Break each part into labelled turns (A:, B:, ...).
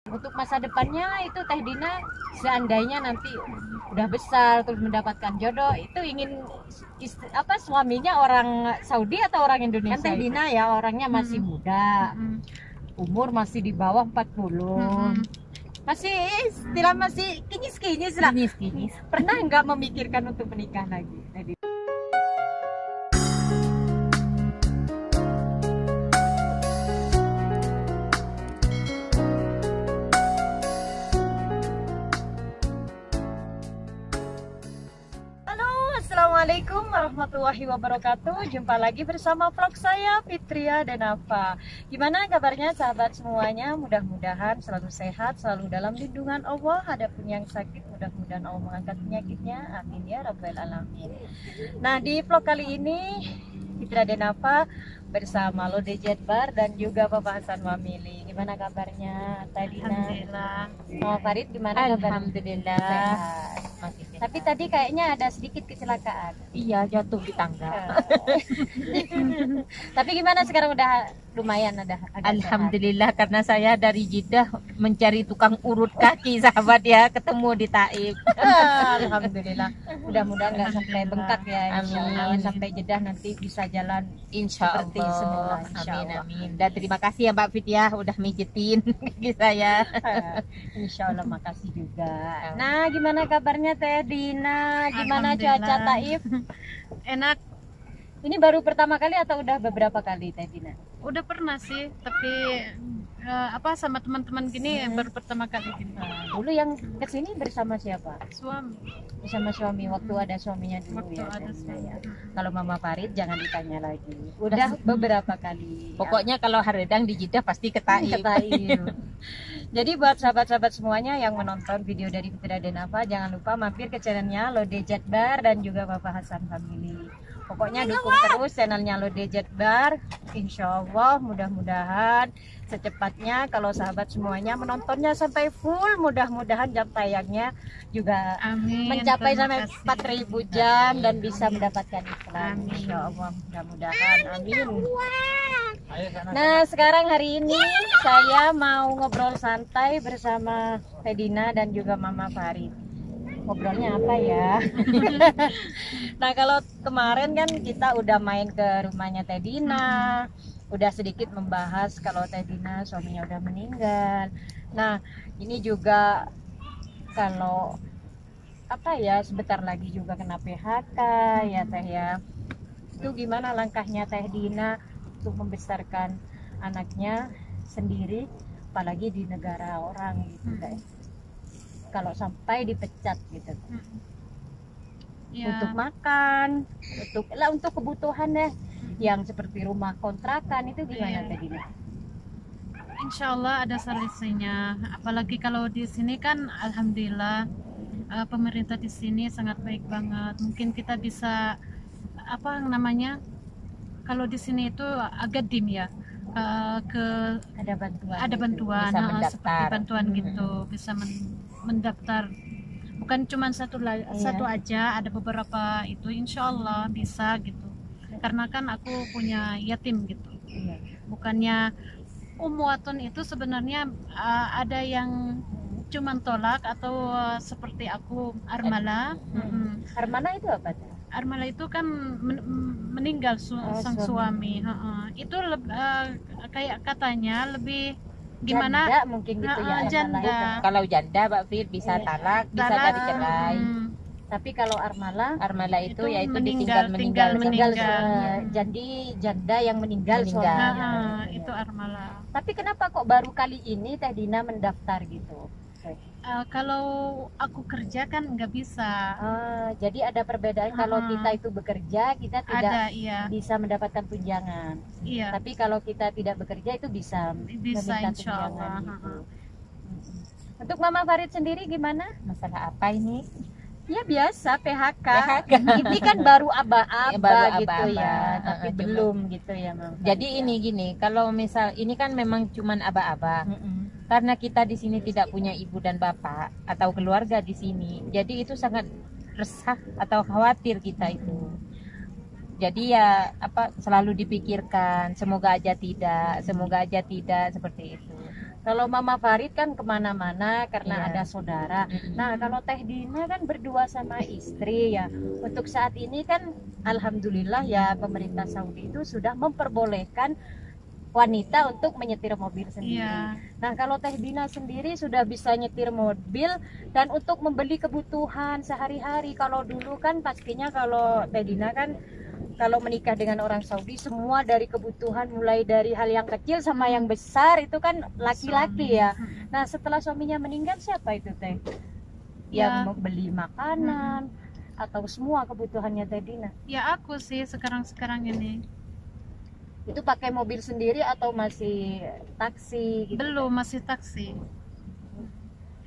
A: Untuk masa depannya itu Teh Dina seandainya nanti udah besar terus mendapatkan jodoh itu ingin suaminya orang Saudi atau orang Indonesia? Kan Teh Dina ya orangnya masih muda, umur masih di bawah 40. Masih istilah masih kinyis-kinyis lah. Kinyis. Pernah nggak memikirkan untuk menikah lagi? Teh Dina? Assalamualaikum warahmatullahi wabarakatuh. Jumpa lagi bersama vlog saya Fitria Denava. Gimana kabarnya sahabat semuanya? Mudah-mudahan selalu sehat, selalu dalam lindungan Allah. Adapun yang sakit mudah-mudahan Allah mengangkat penyakitnya. Amin ya rabbal alamin. Nah, di vlog kali ini Fitria Denava bersama Lode Jetbar dan juga Bapak Hasan Mamili. Gimana kabarnya Teh Dina?
B: Alhamdulillah.
A: Mau Farid gimana kabarnya?
B: Alhamdulillah.
A: Tapi tadi kayaknya ada sedikit kecelakaan.
B: Iya, jatuh di tangga.
A: Tapi gimana sekarang udah lumayan ada
B: Alhamdulillah, karena saya dari Jeddah mencari tukang urut kaki sahabat ya, ketemu di Taif.
A: Alhamdulillah. Mudah-mudahan nggak sampai bengkak ya.
B: Amin.
A: Sampai Jeddah nanti bisa jalan
B: Insya
A: seperti
B: Allah.
A: semula. Insya
B: Amin,
A: Allah.
B: amin. Dan terima kasih ya Mbak Fit ya, udah mijetin kaki saya.
A: Insya Allah, makasih juga. Nah, gimana kabarnya Teh Dina? Gimana
B: Alhamdulillah.
A: cuaca Taif?
B: Enak,
A: Ini baru pertama kali atau udah beberapa kali Teh Dina?
B: udah pernah sih, tapi sama teman-teman gini baru pertama kali gini.
A: Dulu yang kesini bersama siapa?
B: Suami.
A: Bersama suami, waktu ada suaminya dulu
B: Waktu
A: ya.
B: ada
A: Teh Dina,
B: suami.
A: ya. Kalau Mama Farid jangan ditanya lagi. Udah beberapa kali.
B: Pokoknya kalau haredang di Jeddah pasti ke Taif.
A: Ke Taif. Jadi buat sahabat-sahabat semuanya yang menonton video dari Fitria Denava, jangan lupa mampir ke channelnya Lode Jetbar dan juga Bapak Hasan Family. Pokoknya dukung terus channelnya Lode Jetbar. Insya Allah mudah-mudahan secepatnya kalau sahabat semuanya menontonnya sampai full, mudah-mudahan jam tayangnya juga
B: Amin.
A: mencapai
B: Terima
A: sampai
B: kasih.
A: 4.000 jam dan bisa mendapatkan iklan.
B: Amin.
A: Insya Allah mudah-mudahan. Amin. Nah, sekarang hari ini saya mau ngobrol santai bersama Teh Dina dan juga Mama Farid. Ngobrolnya apa ya? Nah, kalau kemarin kan kita udah main ke rumahnya Teh Dina, udah sedikit membahas kalau Teh Dina suaminya udah meninggal. Nah, ini juga kalau sebentar lagi juga kena PHK ya Teh ya. Itu gimana langkahnya Teh Dina untuk membesarkan anaknya sendiri, apalagi di negara orang gitu Teh. Kalau sampai dipecat gitu.
B: Ya.
A: Untuk makan, untuk kebutuhan deh yang seperti rumah kontrakan itu gimana
B: Iya.
A: Teh Dina?
B: Insya Allah ada solusinya. Apalagi kalau di sini kan, alhamdulillah pemerintah di sini sangat baik banget. Mungkin kita bisa kalau di sini itu agak dim ya,
A: Ada bantuan.
B: ada
A: gitu.
B: bantuan,
A: Bisa
B: seperti
A: mendaftar.
B: bantuan gitu, bisa mendaftar. Bukan cuma satu aja, ada beberapa itu. Insya Allah bisa gitu. Karena kan aku punya yatim gitu.
A: Iya.
B: Bukannya umuatun itu sebenarnya ada yang cuman tolak atau seperti aku armala.
A: Armana itu apa Teh?
B: Armala itu kan meninggal sang suami. Itu kayak katanya lebih gimana?
A: Janda mungkin gitu ya. Armana
B: Janda.
A: itu.
B: Kalau janda Mbak Fit bisa talak, bisa dari cerai.
A: Tapi kalau
B: Armala itu yaitu
A: tinggal
B: meninggal.
A: janda yang meninggal suaminya.
B: Itu armala.
A: Tapi kenapa kok baru kali ini Teh Dina mendaftar gitu?
B: Kalau aku kerja kan nggak bisa.
A: Jadi ada perbedaan kalau kita itu bekerja kita tidak
B: Ada, iya.
A: bisa mendapatkan tunjangan.
B: Iya.
A: Tapi kalau kita tidak bekerja itu bisa
B: Bisa,
A: meminta
B: insya
A: tunjangan
B: Allah.
A: gitu. Untuk Mama Farid sendiri gimana?
B: Masalah apa ini?
A: Ya biasa PHK.
B: PHK.
A: Ini kan baru aba-aba
B: Baru
A: gitu
B: aba-aba.
A: ya, tapi
B: Cuma-
A: belum gitu ya, Mama.
B: Jadi ini gini, kalau misal ini kan memang cuman aba-aba. Karena kita di sini tidak punya ibu dan bapak atau keluarga di sini. Jadi itu sangat resah atau khawatir kita itu. Jadi ya selalu dipikirkan, semoga aja tidak seperti itu.
A: Kalau Mama Farid kan kemana-mana karena
B: Iya.
A: ada saudara. Nah, kalau Teh Dina kan berdua sama istri ya. Untuk saat ini kan alhamdulillah ya pemerintah Saudi itu sudah memperbolehkan wanita untuk menyetir mobil sendiri.
C: Iya.
A: Nah, kalau Teh Dina sendiri sudah bisa nyetir mobil dan untuk membeli kebutuhan sehari-hari. Kalau dulu kan pastinya kalau Teh Dina kan kalau menikah dengan orang Saudi semua dari kebutuhan mulai dari hal yang kecil sama yang besar itu kan laki-laki ya. Nah, setelah suaminya meninggal siapa itu Teh?
C: Ya.
A: Yang beli makanan atau semua kebutuhannya Teh Dina?
C: Ya aku sih sekarang ini.
A: Itu pakai mobil sendiri atau masih taksi gitu?
C: Belum, masih taksi.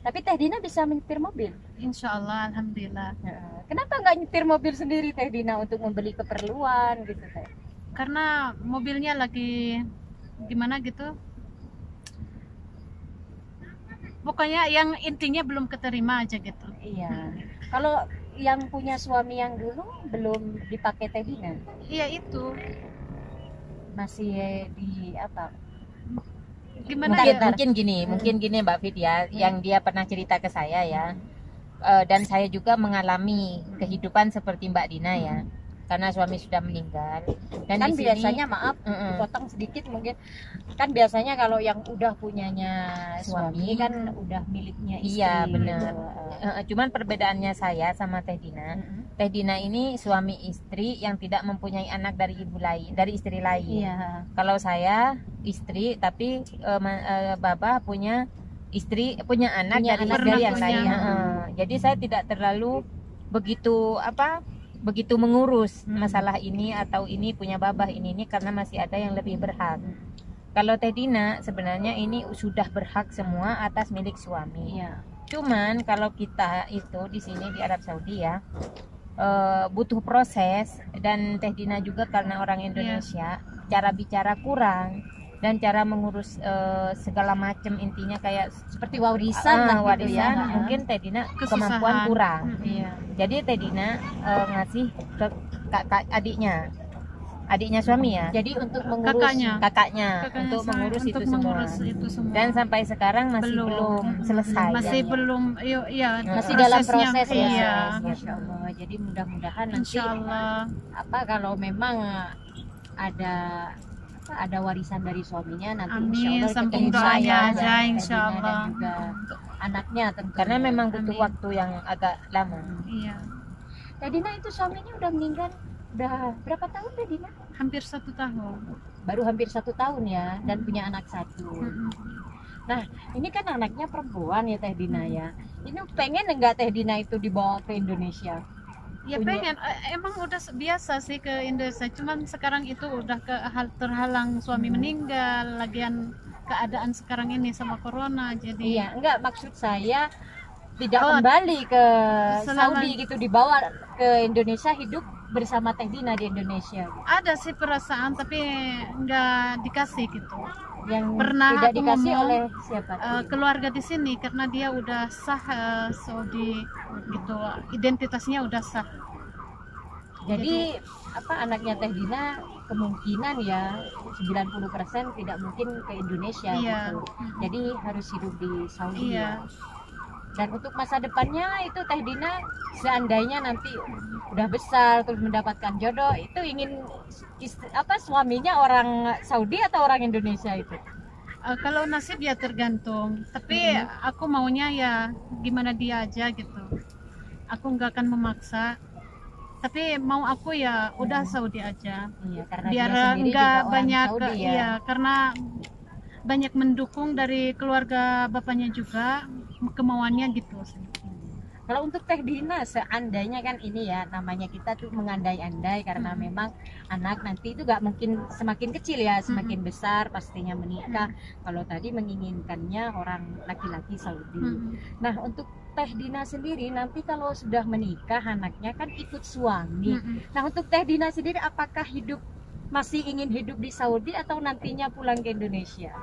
A: Tapi Teh Dina bisa menyetir mobil.
C: Insya Allah, alhamdulillah.
A: Kenapa nggak nyetir mobil sendiri Teh Dina untuk membeli keperluan gitu Teh?
C: Karena mobilnya lagi gimana gitu. Pokoknya yang intinya belum keterima aja gitu.
A: Iya. Kalau yang punya suami yang dulu belum dipakai Teh Dina,
C: Iya itu.
A: masih di apa?
C: Gimana
B: Mungkin,
C: ya?
B: mungkin gini Mbak Fit ya, yang dia pernah cerita ke saya ya. Dan saya juga mengalami kehidupan seperti Mbak Dina ya, karena suami sudah meninggal. Dan
A: Kan
B: di sini,
A: biasanya maaf potong sedikit mungkin, kan biasanya kalau yang udah punyanya suami
B: Suami.
A: kan udah miliknya istri.
B: Iya, benar.
A: gitu.
B: Cuman perbedaannya saya sama Teh Dina. Teh Dina ini suami istri yang tidak mempunyai anak dari ibu lain, dari istri lain.
A: Iya.
B: Kalau saya istri tapi Baba punya istri, punya anak
A: Punya
B: dari
A: anak
B: istri
C: dari
B: yang lain.
C: punya.
B: Jadi saya tidak terlalu begitu mengurus masalah ini atau ini punya babah ini karena masih ada yang lebih berhak. Kalau Teh Dina sebenarnya ini sudah berhak semua atas milik suami.
A: Iya.
B: Cuman kalau kita itu di sini di Arab Saudi ya butuh proses, dan Teh Dina juga karena orang Indonesia cara bicara kurang dan cara mengurus segala macam, intinya kayak
A: Seperti warisan lah gitu
B: warisan
A: ya.
B: mungkin Teh Dina
C: Kesusahan.
B: kemampuan kurang.
A: Iya.
B: Jadi Teh Dina ngasih ke kakak adiknya suami ya,
A: Jadi untuk mengurus
C: Kakaknya
B: kakaknya untuk
C: saya,
B: mengurus
C: untuk
B: itu semua.
C: mengurus itu semua.
B: Dan sampai sekarang masih belum selesai.
C: Masih
B: ya.
C: belum, iya,
A: masih dalam
C: prosesnya,
A: proses ya.
C: iya.
A: Masya Allah. Jadi mudah-mudahan nanti
C: Insya Allah.
A: apa kalau memang ada warisan dari suaminya nanti
C: Amin,
A: insya Allah
C: sambung
A: ketemu
C: doanya
A: saya
C: aja,
A: dan
C: insya
A: Teh Dina
C: Allah.
A: dan juga anaknya tentunya.
B: Karena memang butuh
C: Amin.
B: waktu yang agak lama.
C: Iya,
A: Teh Dina itu suaminya udah meninggal udah berapa tahun Teh Dina?
C: hampir 1 tahun.
A: Baru hampir 1 tahun ya, dan punya anak 1.
C: Mm-mm.
A: Nah, ini kan anaknya perempuan ya Teh Dina ya. Ini pengen enggak Teh Dina itu dibawa ke Indonesia?
C: Ya
A: Punya-
C: pengen, emang udah biasa sih ke Indonesia, cuman sekarang itu udah terhalang suami meninggal, lagian keadaan sekarang ini sama corona, jadi
A: Iya, enggak, maksud saya tidak
C: Oh,
A: kembali ke
C: selama-
A: Saudi gitu, dibawa ke Indonesia hidup bersama Teh Dina di Indonesia.
C: ada sih perasaan tapi nggak dikasih gitu.
A: Yang
C: Pernah
A: tidak
C: aku
A: dikasih
C: ngomong,
A: oleh siapa?
C: Keluarga di sini karena dia udah sah Saudi gitu, identitasnya udah sah.
A: Jadi apa anaknya Teh Dina kemungkinan ya 90% tidak mungkin ke Indonesia
C: Iya.
A: gitu. Jadi harus hidup di Saudi
C: Iya.
A: ya. Dan untuk masa depannya itu Teh Dina seandainya nanti udah besar terus mendapatkan jodoh itu ingin suaminya orang Saudi atau orang Indonesia itu?
C: Kalau nasib ya tergantung, tapi aku maunya ya gimana dia aja gitu. Aku nggak akan memaksa, tapi mau aku ya udah Saudi aja.
A: Iya, karena
C: Biar
A: dia sendiri
C: nggak
A: juga orang
C: banyak
A: Saudi ya.
C: iya, karena banyak mendukung dari keluarga bapaknya juga, kemauannya gitu.
A: Kalau untuk Teh Dina seandainya kan ini ya namanya kita tuh mengandai-andai karena memang anak nanti itu gak mungkin semakin kecil ya, semakin besar pastinya menikah. Kalau tadi menginginkannya orang laki-laki Saudi. Nah, untuk Teh Dina sendiri nanti kalau sudah menikah anaknya kan ikut suami. Nah, untuk Teh Dina sendiri apakah masih ingin hidup di Saudi atau nantinya pulang ke Indonesia?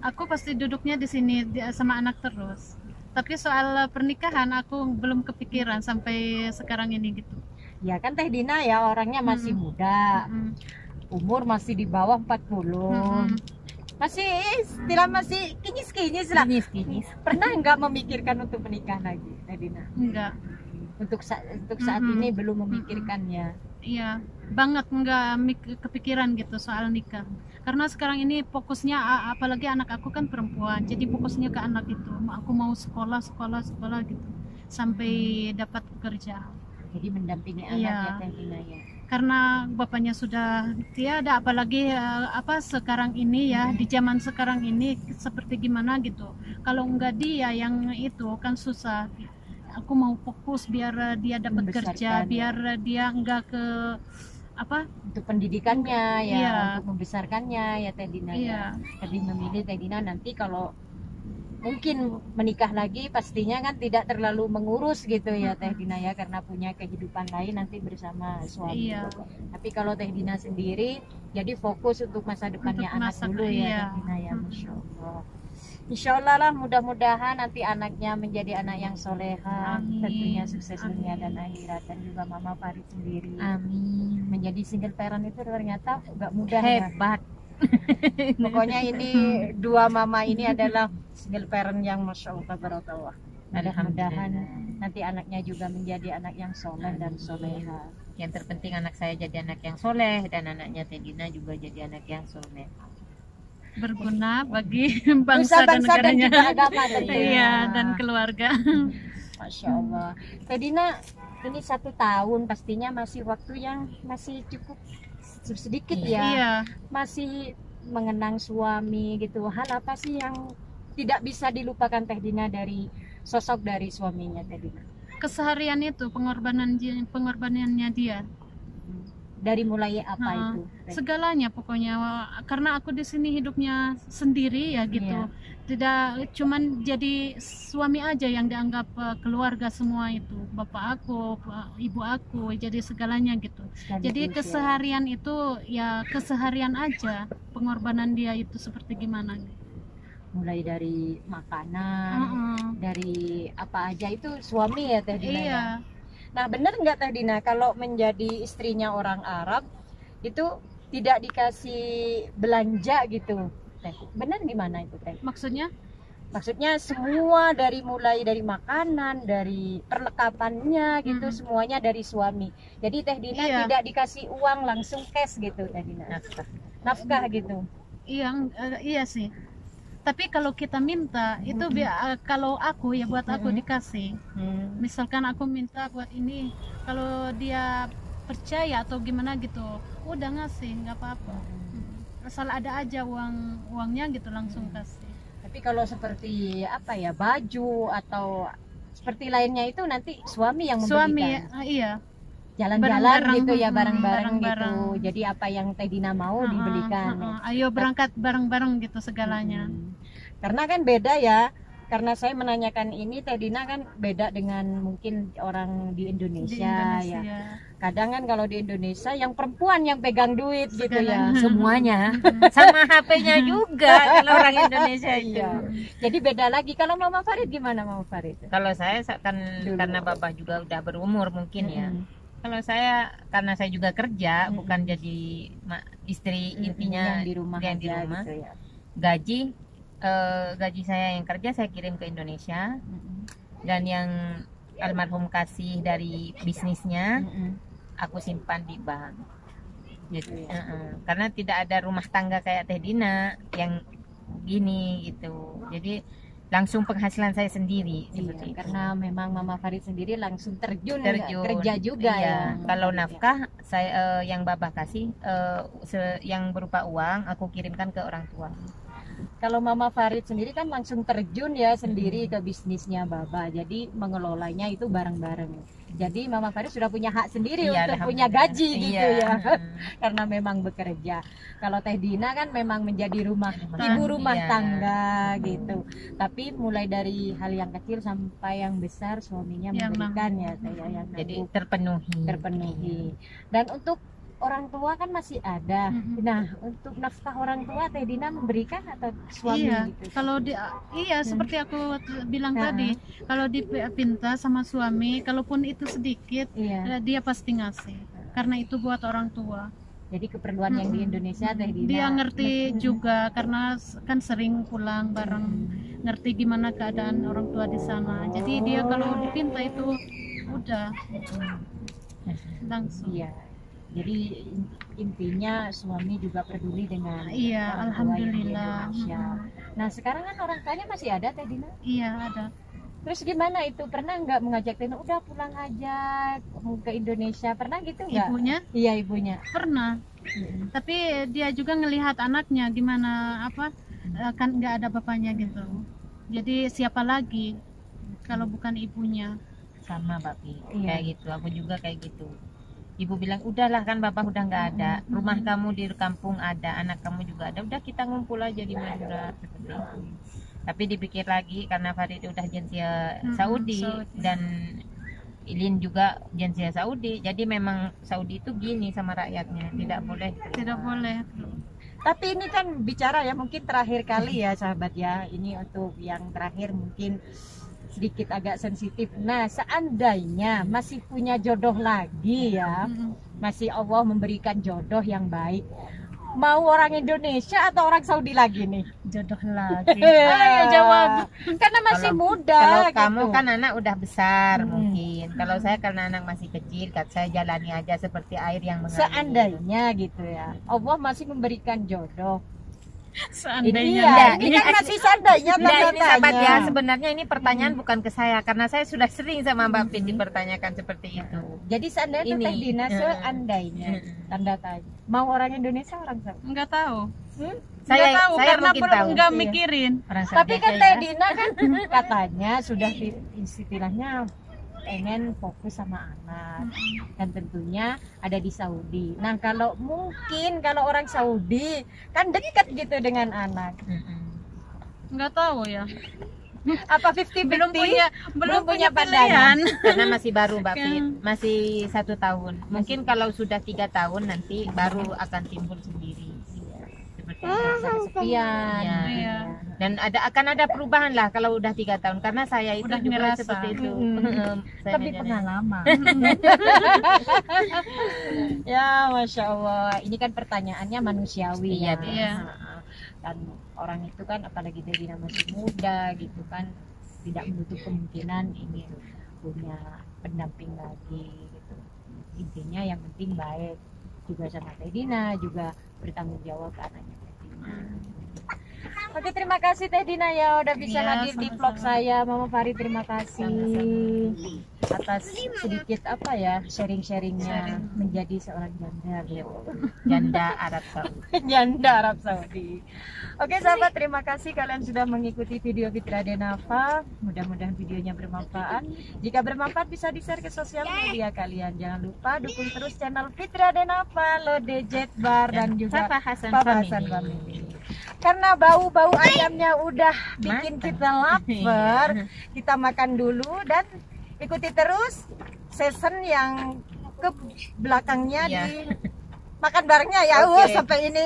C: Aku pasti duduknya di sini sama anak terus. Tapi soal pernikahan aku belum kepikiran sampai sekarang ini gitu.
A: Ya kan Teh Dina ya orangnya masih muda. Umur masih di bawah 40. masih kinyis-kinyis lah.
B: Kinyis.
A: Pernah nggak memikirkan untuk menikah lagi, Teh Dina?
C: Enggak.
A: Untuk saat ini belum memikirkannya.
C: Iya, banget kepikiran gitu soal nikah. Karena sekarang ini fokusnya apalagi anak aku kan perempuan, jadi fokusnya ke anak itu. Aku mau sekolah gitu sampai dapat kerja.
A: Jadi mendampingi anak ya Teh Dina ya.
C: Karena bapaknya sudah tiada, apalagi sekarang ini ya, di zaman sekarang ini seperti gimana gitu. Kalau enggak dia yang itu kan susah. Aku mau fokus biar dia dapat kerja, biar dia enggak ke
A: untuk pendidikannya ya,
C: iya.
A: Untuk membesarkannya ya Teh Dina ya. Tapi memilih Teh Dina nanti kalau mungkin menikah lagi pastinya kan tidak terlalu mengurus gitu ya Teh Dina ya, karena punya kehidupan lain nanti bersama suami.
C: Iya.
A: Tapi kalau Teh Dina sendiri jadi fokus untuk masa depannya anak dulu ya Teh Dina ya. Masya Allah. Insya Allah lah, mudah-mudahan nanti anaknya menjadi anak yang soleha, tentunya sukses dunia dan akhirat, dan juga Mama Farid sendiri.
B: Amin.
A: Menjadi single parent itu ternyata gak mudah.
B: Hebat.
A: Pokoknya ini dua mama ini adalah single parent yang Masya Allah barakallah. Mudah-mudahan nanti anaknya juga menjadi anak yang soleh dan soleha.
B: Yang terpenting anak saya jadi anak yang soleh dan anaknya Teh Dina juga jadi anak yang soleh.
C: Berguna bagi bangsa dan negaranya,
A: dan juga agama tentunya.
C: Iya, dan keluarga.
A: Masya Allah. Teh Dina ini 1 tahun pastinya masih waktu yang masih cukup sedikit ya.
C: Iya.
A: Masih mengenang suami gitu. Hal apa sih yang tidak bisa dilupakan Teh Dina dari sosok dari suaminya Teh Dina?
C: Keseharian itu pengorbanannya dia.
A: Dari mulai apa itu?
C: Segalanya pokoknya, karena aku di sini hidupnya sendiri ya gitu.
A: Iya.
C: Tidak cuman jadi suami aja yang dianggap keluarga semua itu, bapak aku, ibu aku, jadi segalanya gitu. Jadi keseharian itu ya keseharian aja, pengorbanan dia itu seperti gimana.
A: Mulai dari makanan, dari apa aja itu suami ya Teh Dina. Iya. Ya? Nah benar nggak Teh Dina kalau menjadi istrinya orang Arab itu tidak dikasih belanja gitu Teh? Benar gimana itu Teh?
C: Maksudnya
A: semua mulai dari makanan, dari perlengkapannya gitu, semuanya dari suami. Jadi Teh Dina tidak dikasih uang langsung cash gitu Teh Dina. Nafkah gitu.
C: Iya sih. Tapi kalau kita minta itu kalau aku ya buat aku dikasih. Misalkan aku minta buat ini, kalau dia percaya atau gimana gitu, udah ngasih, nggak apa-apa. Asal ada aja uangnya gitu langsung kasih.
A: Tapi kalau seperti baju atau seperti lainnya itu nanti suami yang memberikan.
C: Suami, iya.
A: Jalan-jalan gitu ya, bareng-bareng gitu. Jadi apa yang Teh Dina mau dibelikan.
C: Ayo berangkat bareng-bareng gitu segalanya.
A: Karena kan beda ya. Karena saya menanyakan ini, Teh Dina kan beda dengan mungkin orang di Indonesia ya. Kadang kan kalau di Indonesia yang perempuan yang pegang duit gitu ya.
B: Semuanya. Sama HP-nya juga kalau orang Indonesia itu.
A: Iya. Jadi beda lagi. Kalau Mama Farid gimana Mama Farid?
B: Kalau saya kan karena bapak juga udah berumur mungkin ya. Kalau saya karena saya juga kerja, bukan jadi istri intinya
A: yang di rumah.
B: Gitu ya. Gaji saya yang kerja saya kirim ke Indonesia, dan yang almarhum kasih dari bisnisnya aku simpan di bank. Jadi, karena tidak ada rumah tangga kayak Teh Dina yang gini gitu. Jadi langsung penghasilan saya sendiri seperti itu.
A: Karena memang Mama Farid sendiri langsung terjun kerja juga ya.
B: Kalau nafkah saya yang Babah kasih yang berupa uang aku kirimkan ke orang tua.
A: Kalau Mama Farid sendiri kan langsung terjun ya sendiri ke bisnisnya Baba. Jadi mengelolanya itu bareng-bareng. Jadi Mama Farid sudah punya hak sendiri untuk punya gaji gitu ya. Karena memang bekerja. Kalau Teh Dina kan memang menjadi ibu rumah tangga gitu. Tapi mulai dari hal yang kecil sampai yang besar suaminya memberikan ya Teh ya.
B: Jadi terpenuhi.
A: Dan untuk orang tua kan masih ada. Nah, untuk nafkah orang tua Teh Dina memberikan atau suami gitu?
C: Kalau seperti aku bilang tadi, kalau dipinta sama suami, kalaupun itu sedikit, dia pasti ngasih. Karena itu buat orang tua.
A: Jadi keperluan yang di Indonesia Teh Dina
C: Dia ngerti juga karena kan sering pulang bareng, ngerti gimana keadaan orang tua di sana. Jadi dia kalau dipinta itu udah langsung.
A: Iya. Jadi intinya suami juga peduli dengan
C: Iya,
A: orang tua yang di
C: alhamdulillah.
A: Indonesia. Nah sekarang kan orang tuanya masih ada Teh Dina.
C: Iya ada.
A: Terus gimana itu? Pernah nggak mengajak Teh Dina, udah pulang aja ke Indonesia? Pernah gitu nggak?
C: Ibunya
A: Iya ibunya.
C: pernah. Tapi dia juga ngelihat anaknya gimana kan nggak ada bapaknya gitu. Jadi siapa lagi kalau bukan ibunya?
B: Sama Mbak Pi,
A: Iya.
B: kayak gitu. Aku juga kayak gitu. Ibu bilang udahlah kan bapak udah nggak ada, rumah kamu di kampung ada, anak kamu juga ada, udah kita ngumpul aja di Madura seperti itu. Tapi dipikir lagi karena Farid udah jinsia Saudi dan Ilin juga jinsia Saudi, jadi memang Saudi itu gini sama rakyatnya, tidak boleh.
C: Tidak boleh.
A: Tapi ini kan bicara ya mungkin terakhir kali ya sahabat ya. Ini untuk yang terakhir mungkin sedikit agak sensitif. Nah seandainya masih punya jodoh lagi ya, masih Allah memberikan jodoh yang baik, mau orang Indonesia atau orang Saudi lagi nih?
C: Jodoh lagi.
A: Ayo jawab. Karena masih muda.
B: Kalau
A: gitu.
B: kamu kan anak udah besar mungkin. Kalau saya karena anak masih kecil, saya jalani aja seperti air yang mengalir.
A: Seandainya gitu ya, Allah masih memberikan jodoh.
C: Seandainya.
A: Iya, ini kan masih seandainya
B: Enggak, ini sahabat ya,
A: tanda-tanya.
B: sebenarnya ini pertanyaan bukan ke saya karena saya sudah sering sama Mbak Pin dipertanyakan seperti itu.
A: Jadi seandainya
B: Ini.
A: Teh Dina seandainya tanda tanya. Mau orang Indonesia orang Saudi?
C: Enggak tahu.
B: Saya
C: Nggak tahu
B: saya
C: karena
B: mungkin
C: belum
B: tahu.
C: enggak
A: Iya.
C: mikirin.
B: Orang
A: Tapi
B: Saudi
A: kan
B: aja
A: Teh
B: ya.
A: Dina kan katanya sudah istilahnya pengen fokus sama anak dan tentunya ada di Saudi. Nah kalau mungkin kalau orang Saudi kan dekat gitu dengan anak.
C: Enggak tahu ya.
A: Apa 50-50?
C: Belum punya
A: pandangan.
C: pilihan.
B: Karena masih baru Mbak Pin, masih 1 tahun. Mungkin kalau sudah 3 tahun nanti baru akan timbul sendiri. Seperti itu.
A: Rasa kesepian.
B: Iya.
C: Iya.
B: Dan akan ada perubahan lah kalau udah 3 tahun karena saya itu
C: Udah
B: juga
C: ngerasa.
B: seperti itu. Saya
A: Lebih
B: ngejalanin.
A: pengalaman. Ya, masya Allah. Ini kan pertanyaannya manusiawi.
B: Iya,
A: ya.
C: iya.
A: Dan orang itu kan, apalagi Teh Dina masih muda gitu kan, tidak menutup kemungkinan ini punya pendamping lagi gitu. Intinya yang penting baik juga sama Teh Dina, juga bertanggung jawab ke anaknya Teh Dina. Oke, terima kasih Teh Dina ya udah bisa
C: Iya,
A: hadir di vlog saya. Mama Farid terima kasih atas sedikit sharing-sharingnya menjadi seorang janda gitu.
B: Janda Arab Saudi.
A: Janda Arab Saudi. Oke sahabat, terima kasih kalian sudah mengikuti video Fitra Denafa. Mudah-mudahan videonya bermanfaat. Jika bermanfaat bisa di-share ke sosial media kalian. Jangan lupa dukung terus channel Fitra Denafa, Lode Jetbar dan juga
B: Papa Hasan
A: Papa
B: Family.
A: Hasan Family. Karena bau-bau ayamnya udah bikin
B: Mantap.
A: kita lapar, kita makan dulu dan ikuti terus season yang ke belakangnya
B: Iya.
A: di makan barengnya ya.
B: Oke.
A: Sampai ini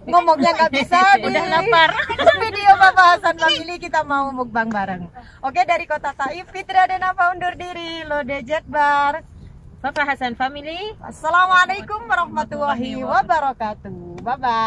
A: ngomongnya nggak bisa di
B: Udah lapar.
A: video Papa Hasan Family, kita mau mukbang bareng. Oke, dari Kota Taif, Fitra Denafa undur diri. Lode Jetbar.
B: Papa Hasan Family.
A: Assalamualaikum warahmatullahi wabarakatuh. Bye bye.